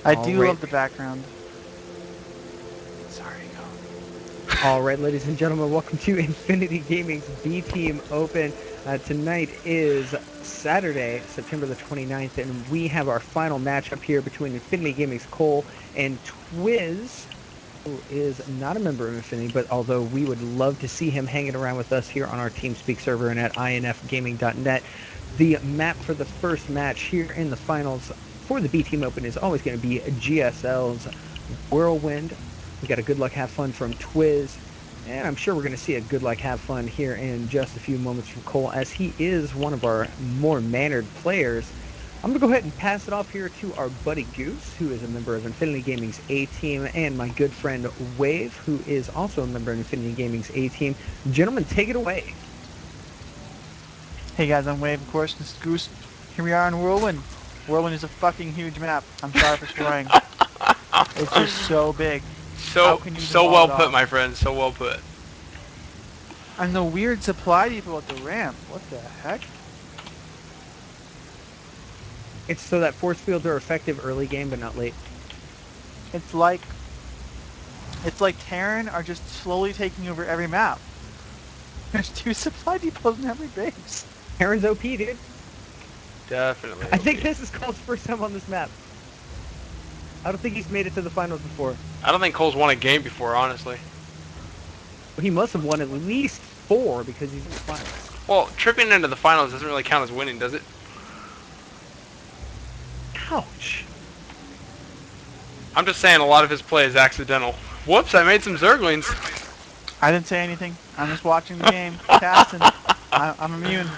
I do love the background. Sorry, go. Alright, ladies and gentlemen, welcome to Infinity Gaming's B-Team Open. Tonight is Saturday, September the 29th, and we have our final matchup here between Infinity Gaming's Cole and TwiZZ, who is not a member of Infinity, but although we would love to see him hanging around with us here on our TeamSpeak server and at infgaming.net. The map for the first match here in the finals for the B-Team Open is always going to be GSL's Whirlwind. We got a good luck, have fun from TwiZZ, and I'm sure we're going to see a good luck, have fun here in just a few moments from Cole, as he is one of our more mannered players. I'm going to go ahead and pass it off here to our buddy Goose, who is a member of Infinity Gaming's A-Team, and my good friend Wave, who is also a member of Infinity Gaming's A-Team. Gentlemen, take it away. Hey guys, I'm Wave, of course. This is Goose. Here we are on Whirlwind. Whirlwind is a fucking huge map. I'm sorry for swearing. It's just so big. How can you So wall well it put, off? my friend. So well put. And the weird supply depot at the ramp. What the heck? It's so that force fields are effective early game, but not late. It's like Terran are just slowly taking over every map. There's 2 supply depots in every base. Terran's OP, dude. Definitely. I think this is Cole's first time on this map. I don't think he's made it to the finals before. I don't think Cole's won a game before, honestly. He must have won at least 4 because he's in the finals. Well, tripping into the finals doesn't really count as winning, does it? Ouch. I'm just saying a lot of his play is accidental. Whoops, I made some Zerglings. I didn't say anything. I'm just watching the game, casting. I'm immune.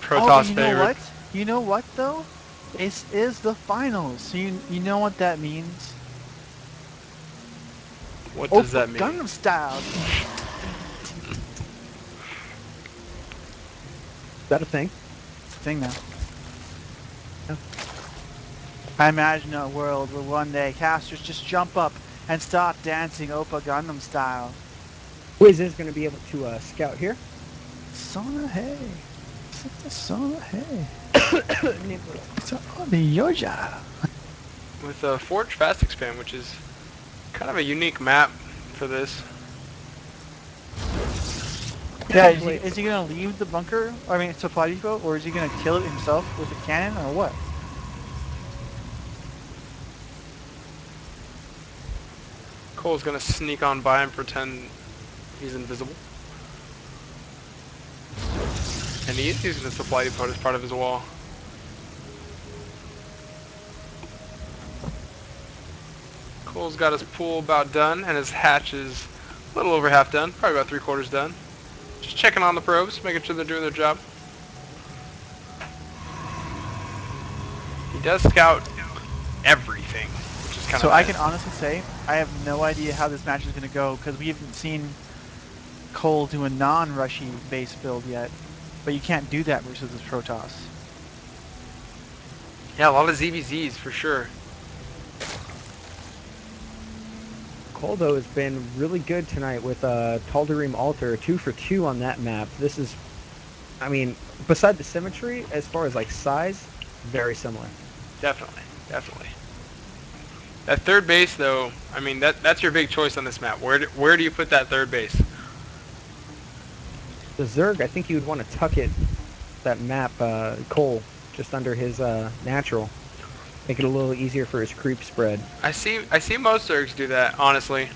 Protoss you favorite. know what? You know what though? This is the finals. So you know what that means? What does that mean? Gundam style. Is that a thing? It's a thing now. Yeah. I imagine a world where one day casters just jump up and start dancing Oppa Gundam style. Wiz is going to be able to scout here. Sona hey. Sona hey. Nimbly. Sona Yoja. With a Forge Fast Expand, which is kind of a unique map for this. Yeah, is he gonna leave the bunker? I mean, supply depot, or is he gonna kill it himself with a cannon, or what? Cole's gonna sneak on by and pretend he's invisible. And he is using the supply depot as part of his wall. Cole's got his pool about done, and his hatch is a little over half done, probably about 3/4 done. Just checking on the probes, making sure they're doing their job. He does scout everything, which is kind of So nice. I can honestly say I have no idea how this match is gonna go because we haven't seen Cole do a non-rushy base build yet. But you can't do that versus this Protoss. Yeah, a lot of ZVZs for sure. Cole, though, has been really good tonight with Tal'Darim Altar, 2 for 2 on that map. This is, I mean, beside the symmetry, as far as like size, very similar. Definitely, definitely. That third base, though, I mean, that's your big choice on this map. Where do you put that third base? The Zerg, I think you would want to tuck it, that map, Cole, just under his natural. Make it a little easier for his creep spread. I see most Zergs do that, honestly.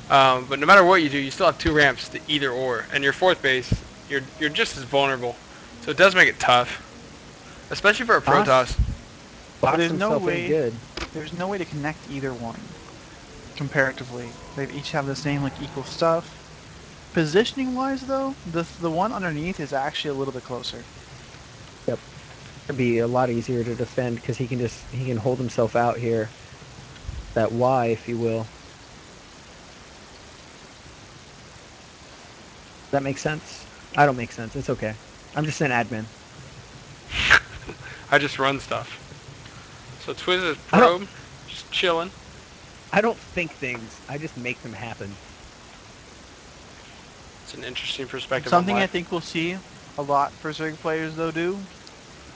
But no matter what you do, you still have 2 ramps to either or, and your fourth base, you're just as vulnerable. So it does make it tough, especially for a Protoss. Box There's no himself in way. good. There's no way to connect either one. Comparatively, they each have the same like equal stuff. Positioning wise, though, the one underneath is actually a little bit closer. Yep. It'd be a lot easier to defend because he can hold himself out here. That Y, if you will. That makes sense? I don't make sense. It's okay. I'm just an admin. I just run stuff. So TwiZZ is probe, just chilling. I don't think things. I just make them happen. It's an interesting perspective Something on I life. think we'll see a lot for Zerg players though do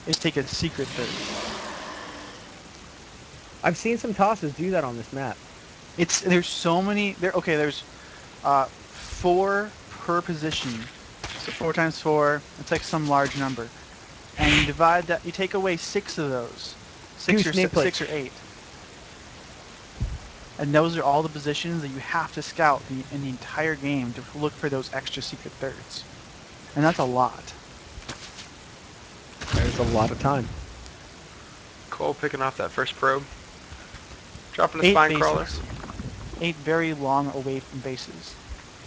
is take a secret third. I've seen some tosses do that on this map. There's so many there. Okay, there's 4 per position, so 4 times 4. It's like some large number, and you divide that. You take away 6 of those, Goose nameplate. 6 or 8, and those are all the positions that you have to scout in the entire game to look for those extra secret thirds, and that's a lot. There's a lot of time. Cole picking off that first probe. Dropping the 8 spine bases. crawler. 8 very long away from bases.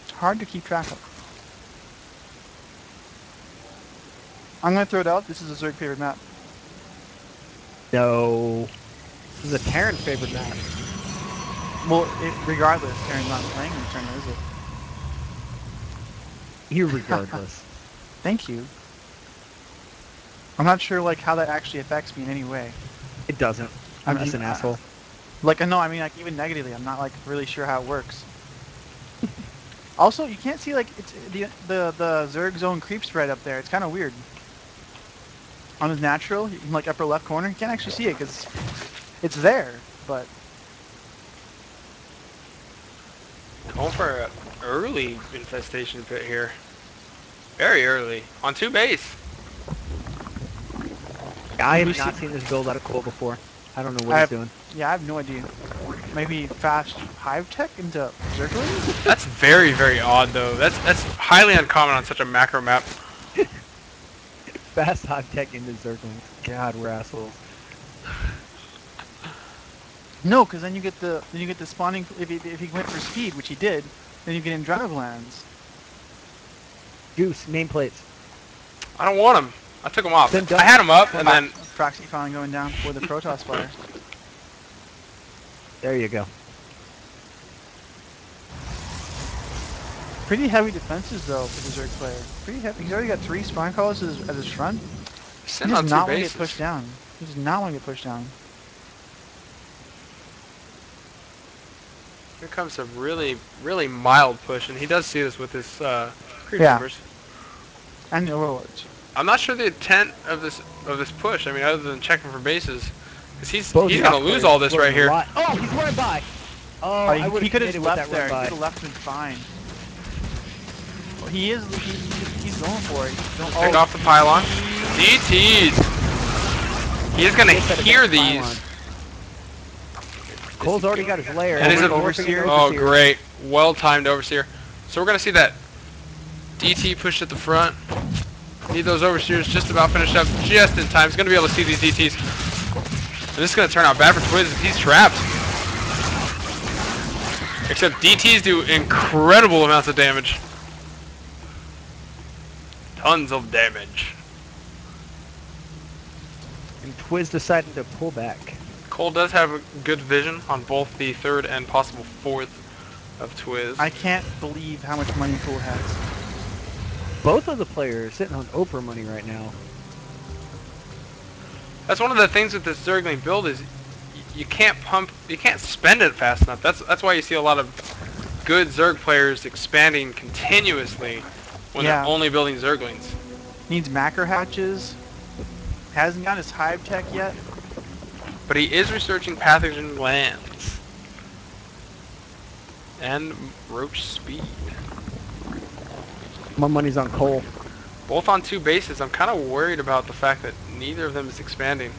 It's hard to keep track of. I'm gonna throw it out. This is a Zerg favorite map. No. This is a Terran favorite map. Well, regardless, Karen's not playing this tournament, is it? Irregardless. Thank you. I'm not sure like how that actually affects me in any way. It doesn't. I'm just an asshole. Like no, I mean like even negatively, I'm not like really sure how it works. Also, you can't see like it's the Zerg zone creep spread up there. It's kind of weird. On his natural, in like upper left corner, you can't actually see it because it's there, but. Going for an early infestation pit here. Very early. On 2 base. I have not seen this build out of Cole before. I don't know what he's doing. Yeah, I have no idea. Maybe fast hive tech into Zerglings? That's very, very odd though. That's highly uncommon on such a macro map. Fast hive tech into Zerglings. God, we're assholes. No, because then you get the spawning. If he went for speed, which he did, then you get Andromeda glands. Goose nameplates. I don't want him. I took him off. Then I had him up and then Proxy finally going down for the Protoss fire. There you go. Pretty heavy defenses though for the Zerg player. Pretty heavy. He's already got 3 spawn calls as his front. He sitting does on 2 not want to get bases. pushed down. He does not want to get pushed down. Here comes a really, really mild push, and he does see this with his creep Yeah. numbers. And the Overlords. I'm not sure the intent of this push. I mean, other than checking for bases, because he's Both gonna lose all this right here. Oh, he's running by. Oh, I would he have could have committed with left that there. run He by. could have left and fine. Well, he's going for it. Pick off the pylon. DTs. He is gonna hear these. Cole's already got his lair. And he's an Overseer. Oh, great. Well-timed overseer. So we're going to see that DT push at the front. Need those overseers just about finished up just in time. He's going to be able to see these DTs. And this is going to turn out bad for TwiZZ. He's trapped. Except DTs do incredible amounts of damage. Tons of damage. And TwiZZ decided to pull back. Cole does have a good vision on both the 3rd and possible 4th of TwiZZ. I can't believe how much money Pool has. Both of the players are sitting on Oprah money right now. That's one of the things with this Zergling build is you can't spend it fast enough. That's why you see a lot of good Zerg players expanding continuously when they're only building Zerglings. Needs macro hatches. Hasn't got his hive tech yet. But he is researching pathogen glands. And roach speed. My money's on Cole. Both on 2 bases. I'm kind of worried about the fact that neither of them is expanding.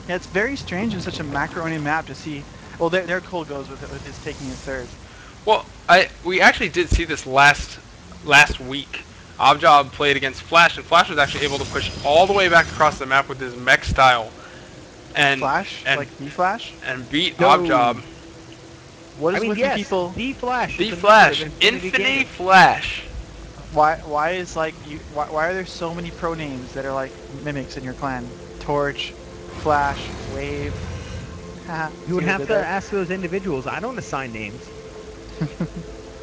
Yeah, it's very strange in such a macro-oriented map to see. Well, there Cole goes with his taking his 3rd. Well, we actually did see this last week. Objob played against Flash, and Flash was actually able to push all the way back across the map with his mech style. And Flash? Like D-Flash? And beat No. Objob. What is with yes, you people? D-Flash. D-Flash. Infinity Flash. Why is like why are there so many pro names that are like mimics in your clan? Torch, Flash, Wave. You would have to ask those individuals. I don't assign names.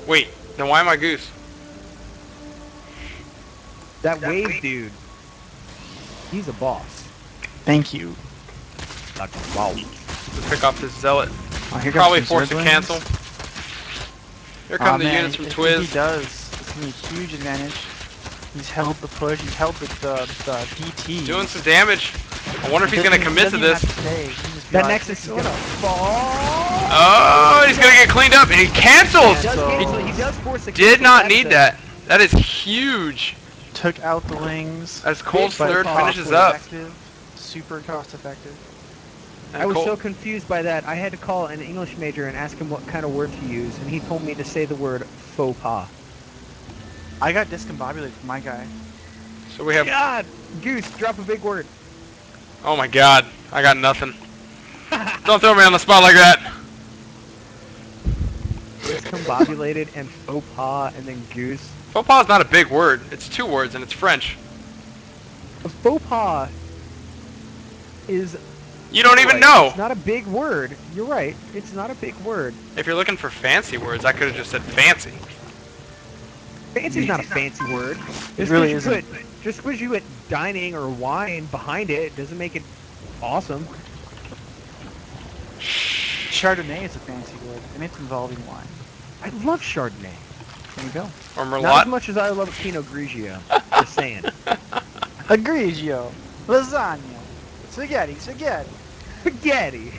Wait, then why am I Goose? That Wave dude. He's a boss. Thank you. Like, wow. To pick off this Zealot. Oh, here Probably comes some force a Zerglings. cancel. Here come the Man, units from if TwiZZ. He does. It's gonna be a huge advantage. He's held the push. He's held the DT. Doing some damage. I wonder if he's going to commit to this. He doesn't even have to stay. He just That God. Nexus is gonna fall. Oh, he's gonna get cleaned up, and he cancels. He does cancel. He does force the Did cancel. not That's need that. That is huge. Took out the wings. As Cold Big Slurred cost finishes up. Effective. Super cost effective. And I was Colt- so confused by that. I had to call an English major and ask him what kind of word to use, and he told me to say the word faux pas. I got discombobulated from my guy. So we have. God, Goose, drop a big word. Oh my God, I got nothing. Don't throw me on the spot like that. Discombobulated and faux pas, and then Goose. Faux pas is not a big word. It's 2 words, and it's French. A faux pas is. You don't even Right. know. It's not a big word. You're right. It's not a big word. If you're looking for fancy words, I could have just said fancy. Fancy's not a fancy word. It really isn't. Just because you put dining or wine behind it doesn't make it awesome. Chardonnay is a fancy word, and it's involving wine. I love Chardonnay. There you go. Or Not as Merlot. much as I love Pinot Grigio. Just saying. Agrigio. Lasagna. Spaghetti. Spaghetti.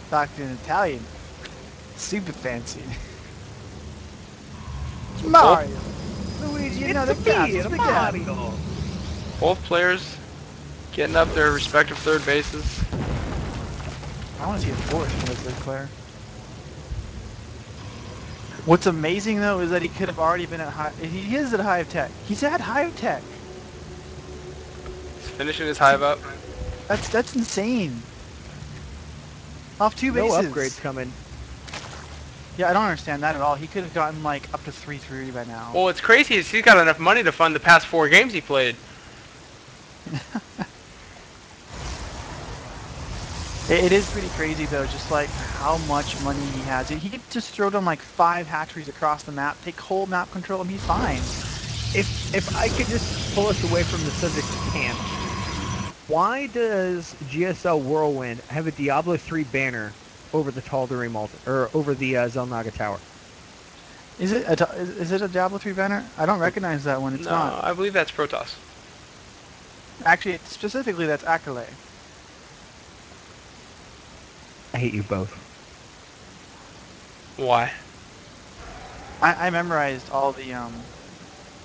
Talking in Italian. Super fancy. Mario. Luigi, It's another a cast me, of a spaghetti. Mario. Both players getting up their respective third bases. I want to see a fourth from the third player. What's amazing though is that he could have already been at high. He is at Hive Tech. He's at Hive Tech. He's finishing his hive up. That's insane. Off 2 No bases. upgrades coming. Yeah, I don't understand that at all. He could have gotten like up to 3-3 by now. Well, what's crazy is he's got enough money to fund the past 4 games he played. It is pretty crazy though, just like how much money he has. He could just throw down like 5 hatcheries across the map, take whole map control, and he's fine. If I could just pull us away from the subject at hand, why does GSL Whirlwind have a Diablo 3 banner over the Tal'Darim altar, or over the Zelnaga Tower? Is it a Diablo 3 banner? I don't recognize that one. It's No, not. I believe that's Protoss. Actually, specifically that's Accolade. I hate you both. Why? I memorized all the Yeah,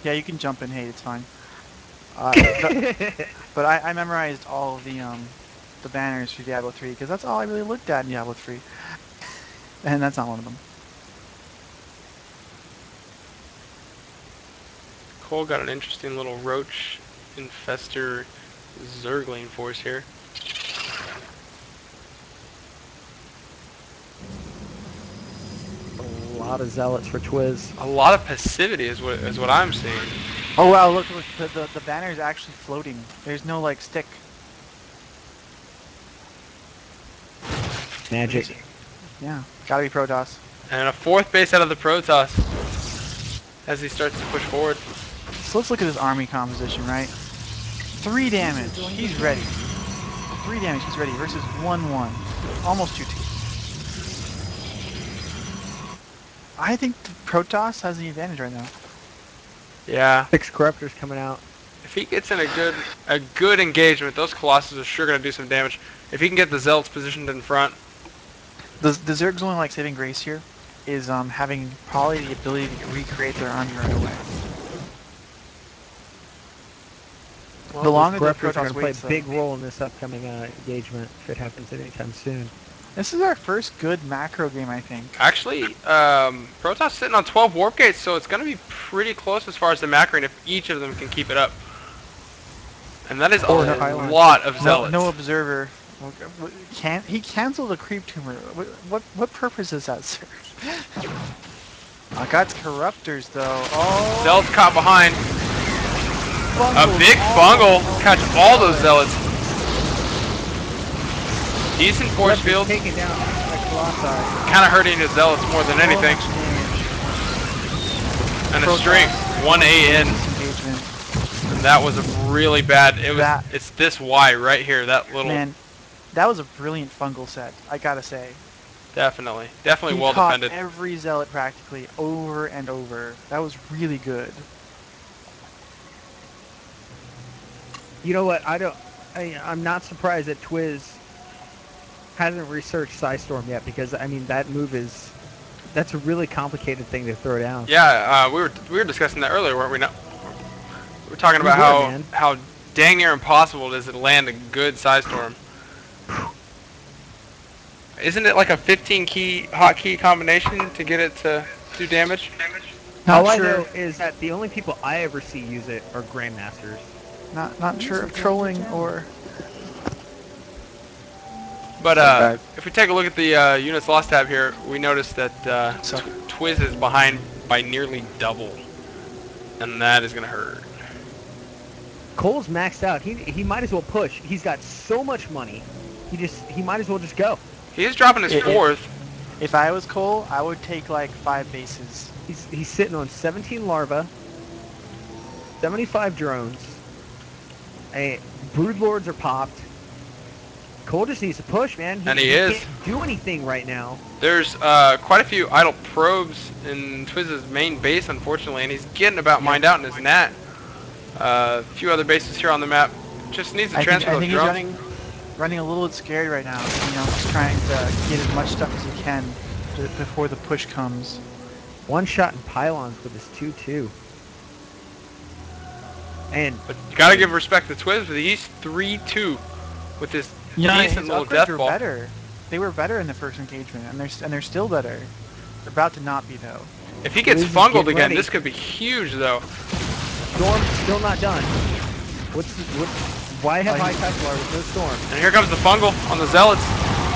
you can jump in. Hey, it's fine. But I memorized all of the banners for Diablo 3 because that's all I really looked at in Diablo 3, and that's not one of them. Cole got an interesting little roach infester zergling force here. A lot of zealots for TwiZZ. A lot of passivity is what I'm seeing. Oh wow, look, the banner is actually floating. There's no like stick. Magic. Yeah, gotta be Protoss. And a 4th base out of the Protoss as he starts to push forward. So let's look at his army composition, right? 3 damage, he's ready. 3 damage, he's ready versus 1-1. Almost 2-2. I think Protoss has the advantage right now. Yeah. 6 Corruptors coming out. If he gets in a good engagement, those Colossus are sure going to do some damage. If he can get the Zealots positioned in front. The Zerg's only like saving grace here is having probably the ability to recreate their army right away. Well, the longer the Corruptors are Protoss going to play waits, a big role in this upcoming engagement if it happens anytime soon. This is our first good macro game, I think. Actually, Protoss sitting on 12 warp gates, so it's going to be pretty close as far as the macroing if each of them can keep it up. And that is a lot of Zealots. No observer. He canceled a creep tumor. What purpose does that serve? I got Corruptors though. Oh, Zealots caught behind. A big bungle. Catch all those Zealots. Decent force field. Taking down the Colossi. Kind of hurting his Zealots more than anything. And a strength. 1A in. And that was a really bad. It's this Y right here. That little. Man, that was a brilliant fungal set. I gotta say. Definitely He well caught defended. every Zealot practically over and over. That was really good. You know what? I'm not surprised that TwiZZ hasn't researched Psystorm yet because I mean that move is that's a really complicated thing to throw down. Yeah, we were discussing that earlier, weren't we? Not. We were talking We about were, man. how dang near impossible it is to land a good Psystorm. Isn't it like a 15 key hotkey combination to get it to do damage? Not All I sure. know is that the only people I ever see use it are grandmasters. Not sure if trolling or. But Okay. if we take a look at the units lost tab here, we notice that So- TwiZZ is behind by nearly double, and that is gonna hurt. Cole's maxed out. He might as well push. He's got so much money. He might as well just go. He is dropping his It- fourth. If I was Cole, I would take like 5 bases. He's sitting on 17 larvae, 75 drones. Brood lords are popped. Cole just needs to push, man. And he is. Can't do anything right now. There's quite a few idle probes in TwiZZ's main base, unfortunately, and he's getting about mined out in his nat. A few other bases here on the map. Just needs to transfer I those think he's drones. running a little bit scared right now. You know, just trying to get as much stuff as he can before the push comes. One shot in pylons with his 2-2. And But you gotta give respect to TwiZZ, but he's 3-2 with this decent his little upgrades death were ball. better. They were better in the first engagement, and they're still better. They're about to not be though. If he gets TwiZZ is fungled getting again, ready. this could be huge, though. Storm's still not done. Why have Oh, high he- Templar with no storm? And here comes the fungal on the Zealots.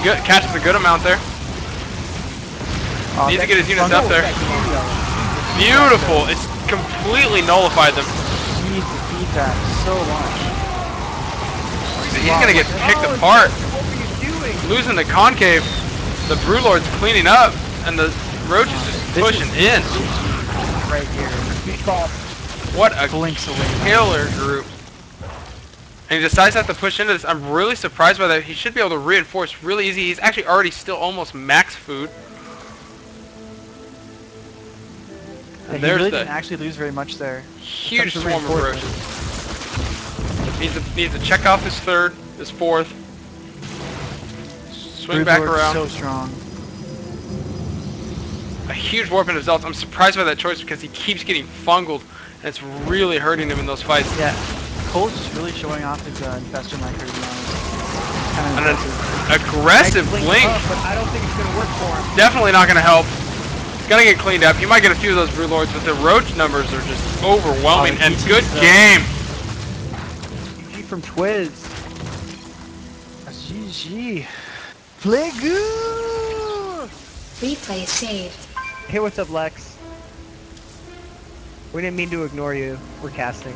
Good, catches a good amount there. Needs to get his units up there. Beautiful. It's completely nullified them. He needs to feed that so much. He's gonna get picked apart. What were you doing? Losing the concave. The Broodlord's cleaning up, and the Roach is just pushing in. Right here. What a Blinks away. killer group. And he decides to have to push into this. I'm really surprised by that. He should be able to reinforce really easy. He's actually already still almost max food. Yeah, And he there's really the didn't actually lose very much there. huge Comes to swarm of reinforcement. Roaches. Needs to check off his third, his fourth. Swing back Broodlord's around. So strong. A huge warp in his zealots. I'm surprised by that choice because he keeps getting fungled, and it's really hurting him in those fights. Yeah. Cole's just really showing off his infestor micro, to be honest. Kind of And an impressive. aggressive blink. Up, but I don't think it's gonna work for him. Definitely not going to help. He's going to get cleaned up. He might get a few of those Broodlords, but the Roach numbers are just overwhelming. Oh, And he good sees game. GG from TwiZZ. That's GG. Play good! Replay saved. Hey, what's up, Lex? We didn't mean to ignore you. We're casting.